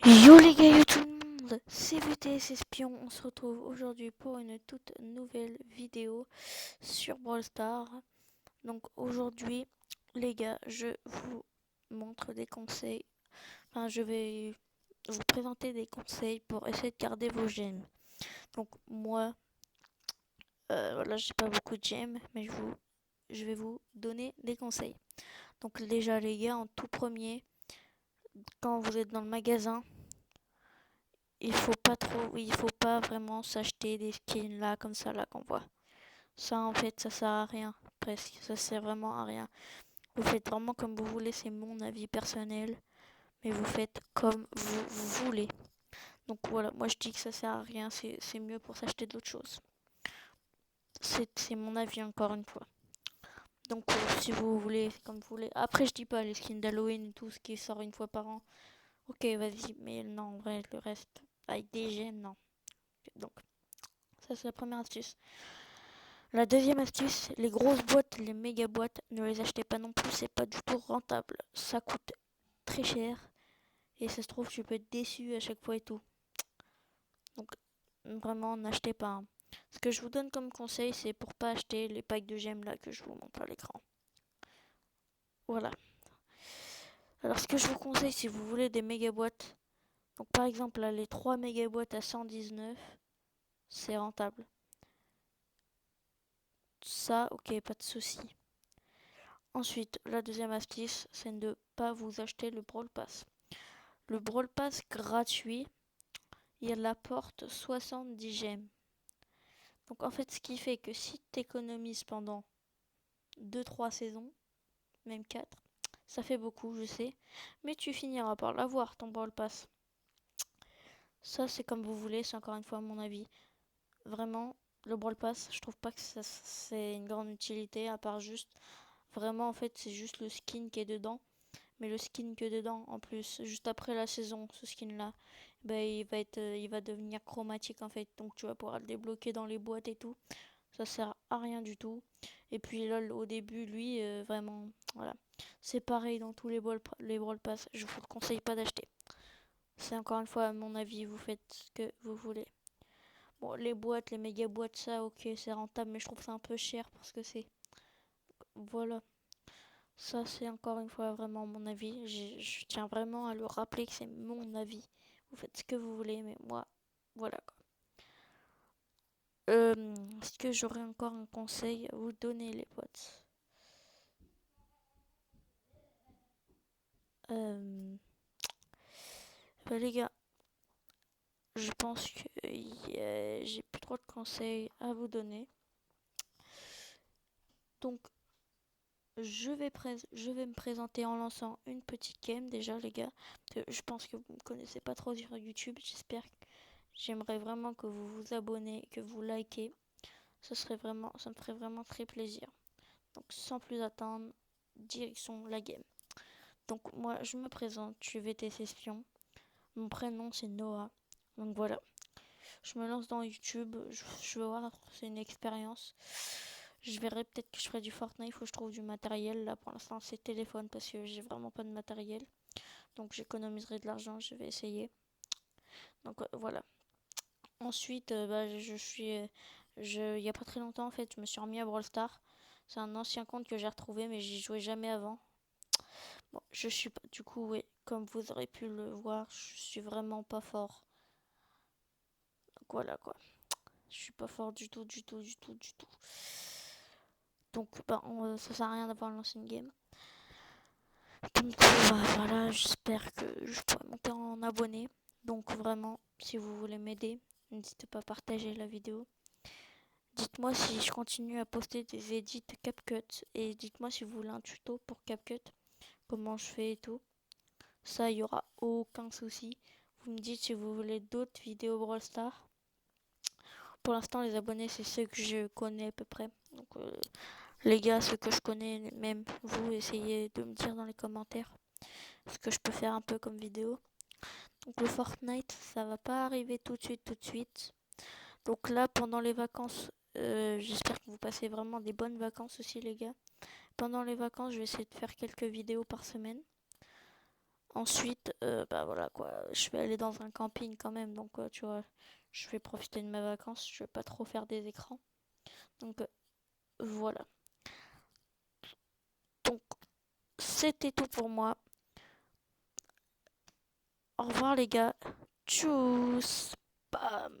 Yo les gars, yo tout le monde, c'est VTS Espion, on se retrouve aujourd'hui pour une toute nouvelle vidéo sur Brawl Stars. Donc aujourd'hui les gars, je vous montre des conseils, je vais vous présenter des conseils pour essayer de garder vos gemmes. Donc moi, voilà, j'ai pas beaucoup de gemmes, mais je vais vous donner des conseils. Donc déjà les gars, en tout premier, quand vous êtes dans le magasin, il faut pas vraiment s'acheter des skins là comme ça là qu'on voit. Ça en fait ça sert à rien, presque, ça sert vraiment à rien. Vous faites vraiment comme vous voulez, c'est mon avis personnel, mais vous faites comme vous voulez. Donc voilà, moi je dis que ça sert à rien, c'est mieux pour s'acheter d'autres choses. C'est mon avis encore une fois. Donc si vous voulez, c'est comme vous voulez. Après je dis pas les skins d'Halloween et tout ce qui sort une fois par an. Ok vas-y, mais non en vrai le reste, avec des gemmes non. Donc ça c'est la première astuce. La deuxième astuce, les grosses boîtes, les méga boîtes, ne les achetez pas non plus, c'est pas du tout rentable. Ça coûte très cher et ça se trouve tu peux être déçu à chaque fois et tout. Donc vraiment n'achetez pas, hein. Ce que je vous donne comme conseil, c'est pour pas acheter les packs de gemmes là que je vous montre à l'écran. Voilà. Alors ce que je vous conseille si vous voulez des méga boîtes, donc par exemple là les 3 méga boîtes à 119, c'est rentable. Ça, ok, pas de souci. Ensuite, la deuxième astuce, c'est de ne pas vous acheter le Brawl Pass. Le Brawl Pass gratuit, il apporte 70 gemmes. Donc en fait, ce qui fait que si tu économises pendant 2-3 saisons, même 4, ça fait beaucoup, je sais, mais tu finiras par l'avoir, ton Brawl Pass. Ça, c'est comme vous voulez, c'est encore une fois mon avis. Vraiment, le Brawl Pass, je trouve pas que c'est une grande utilité, à part juste, vraiment en fait, c'est juste le skin qui est dedans. Mais le skin que dedans, en plus, juste après la saison, ce skin-là, bah, il va devenir chromatique en fait. Donc tu vas pouvoir le débloquer dans les boîtes et tout. Ça sert à rien du tout. Et puis là, au début, lui, vraiment, voilà. C'est pareil dans tous les Brawl Pass. Je vous le conseille pas d'acheter. C'est encore une fois à mon avis, vous faites ce que vous voulez. Bon, les boîtes, les méga boîtes, ça, ok, c'est rentable, mais je trouve ça un peu cher parce que c'est. Voilà. Ça, c'est encore une fois vraiment mon avis. Je tiens vraiment à le rappeler que c'est mon avis. Vous faites ce que vous voulez, mais moi, voilà quoi. Est-ce que j'aurais encore un conseil à vous donner, les potes? euh, Les gars, je pense que j'ai plus trop de conseils à vous donner. Donc, je vais me présenter en lançant une petite game déjà, les gars. Je pense que vous me connaissez pas trop sur YouTube. J'aimerais vraiment que vous vous abonnez, que vous likez. Ça me ferait vraiment très plaisir. Donc sans plus attendre, direction la game. Donc moi je me présente, je suis VTC Espion. Mon prénom c'est Noah. Donc voilà. Je me lance dans YouTube, je vais voir, c'est une expérience. Je verrai peut-être que je ferai du Fortnite, il faut que je trouve du matériel. Là pour l'instant c'est téléphone parce que j'ai vraiment pas de matériel. Donc j'économiserai de l'argent, je vais essayer. Donc voilà. Ensuite, il y a pas très longtemps en fait, je me suis remis à Brawl Stars. C'est un ancien compte que j'ai retrouvé, mais j'y jouais jamais avant. Bon, je suis pas, du coup, ouais, comme vous aurez pu le voir, je suis vraiment pas fort. Donc voilà quoi. Je suis pas fort du tout, du tout, du tout, du tout. Donc, ça sert à rien d'avoir lancé une game. Donc voilà, j'espère que je pourrai monter en abonné. Donc vraiment, si vous voulez m'aider, n'hésitez pas à partager la vidéo. Dites-moi si je continue à poster des edits CapCut et dites-moi si vous voulez un tuto pour CapCut, comment je fais et tout. Ça, il y aura aucun souci. Vous me dites si vous voulez d'autres vidéos Brawl Stars. Pour l'instant, les abonnés, c'est ceux que je connais à peu près. Donc, les gars, ceux que je connais, même vous, essayez de me dire dans les commentaires ce que je peux faire un peu comme vidéo. Donc, le Fortnite, ça va pas arriver tout de suite, tout de suite. Donc là, pendant les vacances, j'espère que vous passez vraiment des bonnes vacances aussi, les gars. Pendant les vacances, je vais essayer de faire quelques vidéos par semaine. Ensuite, bah voilà quoi, je vais aller dans un camping quand même, donc tu vois, je vais profiter de mes vacances, je vais pas trop faire des écrans. Donc voilà. Donc c'était tout pour moi. Au revoir les gars. Tchuss. Bam.